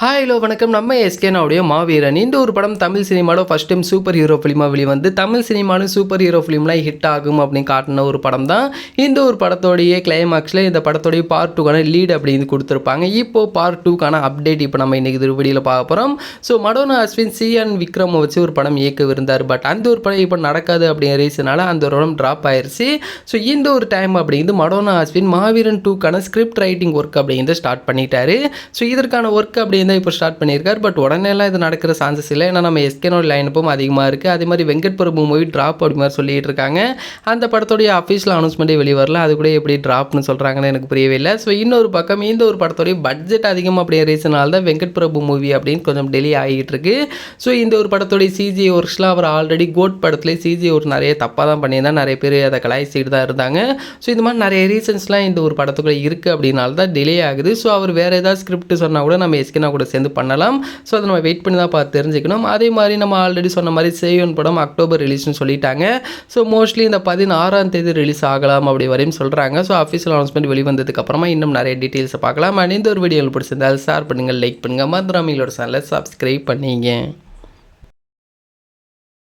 Hi hello வணக்கம். நம்ம எஸ்கேனாவுடைய மாவீரன் இந்த ஒரு படம் தமிழ் சினிமாவில் ஃபஸ்ட் டைம் சூப்பர் ஹீரோ ஃபிலிமாக வெளிவந்து தமிழ் சினிமாவில் சூப்பர் ஹீரோ ஃபிலிம்லாம் ஹிட் ஆகும் அப்படின்னு காட்டின ஒரு படம் தான். இந்த ஒரு படத்தோடைய கிளைமாக்ஸில் இந்த படத்தோடைய பார்ட் 2க்கான லீட் அப்படின்னு கொடுத்துருப்பாங்க. இப்போது பார்ட் 2க்கான அப்டேட் இப்போ நம்ம இன்றைக்கி இது வீடியோவில் பார்க்க போகிறோம். ஸோ மடோனா அஸ்வின் சிஎன் விக்ரம் வச்சு ஒரு படம் இயக்கவிருந்தார். பட் அந்த ஒரு படம் இப்போ நடக்காது அப்படிங்கிற ரீசனால் அந்த ஒரு படம் ட்ராப் ஆயிடுச்சு. ஸோ இந்த ஒரு டைம் அப்படிங்கிறது மடோனா அஸ்வின் மாவீரன் 2க்கான ஸ்கிரிப்ட் ரைட்டிங் ஒர்க் அப்படிங்கிறத ஸ்டார்ட் பண்ணிட்டாரு. ஸோ இதற்கான ஒர்க் அப்படின்னு இப்போ ஸ்டார்ட் பண்ணியிருக்காரு. பட் உடனேலாம் இது நடக்கிற சான்சஸ் இல்லை. ஏன்னா நம்ம எஸ்கேனோட லைனப்பும் அதிகமாக இருக்குது. அதே மாதிரி வெங்கட் பிரபு மூவி ட்ராப் அப்படி மாதிரி சொல்லிட்டு இருக்காங்க. அந்த படத்தோடைய அஃபீஷியல் அனௌன்ஸ்மெண்ட்டே வெளிவரல. அது கூட எப்படி ட்ராப்னு சொல்கிறாங்கன்னு எனக்கு புரியவே இல்லை. ஸோ இன்னொரு பக்கம் இந்த ஒரு படத்தோடைய பட்ஜெட் அதிகமாக அப்படிங்கிற ரீசனால தான் வெங்கட் பிரபு மூவி அப்படின்னு கொஞ்சம் டெலி ஆகிட்டு இருக்கு. ஸோ இந்த ஒரு படத்தோடைய சிஜி ஒர்க்ஸ்லாம் அவர் ஆல்ரெடி கோட் படத்துலேயே சிஜி ஒரு நிறைய தப்பாக தான் பண்ணியிருந்தால் நிறைய பேர் அதை கலாய்ச்சிட்டு தான் இருந்தாங்க. ஸோ இந்த மாதிரி நிறைய ரீசன்ஸ்லாம் இந்த ஒரு படத்துக்குள்ளே இருக்குது அப்படின்னால தான் டிலே ஆகுது. ஸோ அவர் வேறு ஏதாவது ஸ்கிரிப்ட் சொன்னால் கூட நம்ம எஸ்கேனா கூட சேர்ந்து பண்ணலாம். ஸோ அதை நம்ம வெயிட் பண்ணி தான் பார்த்து தெரிஞ்சுக்கணும். அதே மாதிரி நம்ம ஆல்ரெடி சொன்ன மாதிரி சேவன் படம் அக்டோபர் ரிலீஸ்னு சொல்லிட்டாங்க. ஸோ மோஸ்ட்லி இந்த 16ஆம் தேதி ரிலீஸ் ஆகலாம் அப்படி வரையும் சொல்கிறாங்க. ஸோ அஃபீஷியல் அனௌன்ஸ்மெண்ட் வெளிவந்ததுக்கு அப்புறமா இன்னும் நிறைய டீட்டெயில்ஸை பார்க்கலாம். அண்ட் இந்த ஒரு வீடியோவில் பிடிச்சிருந்தால் ஷேர் பண்ணுங்கள், லைக் பண்ணுங்கள், மறந்துடாம எங்களோட சேனலை சப்ஸ்கிரைப் பண்ணிங்க.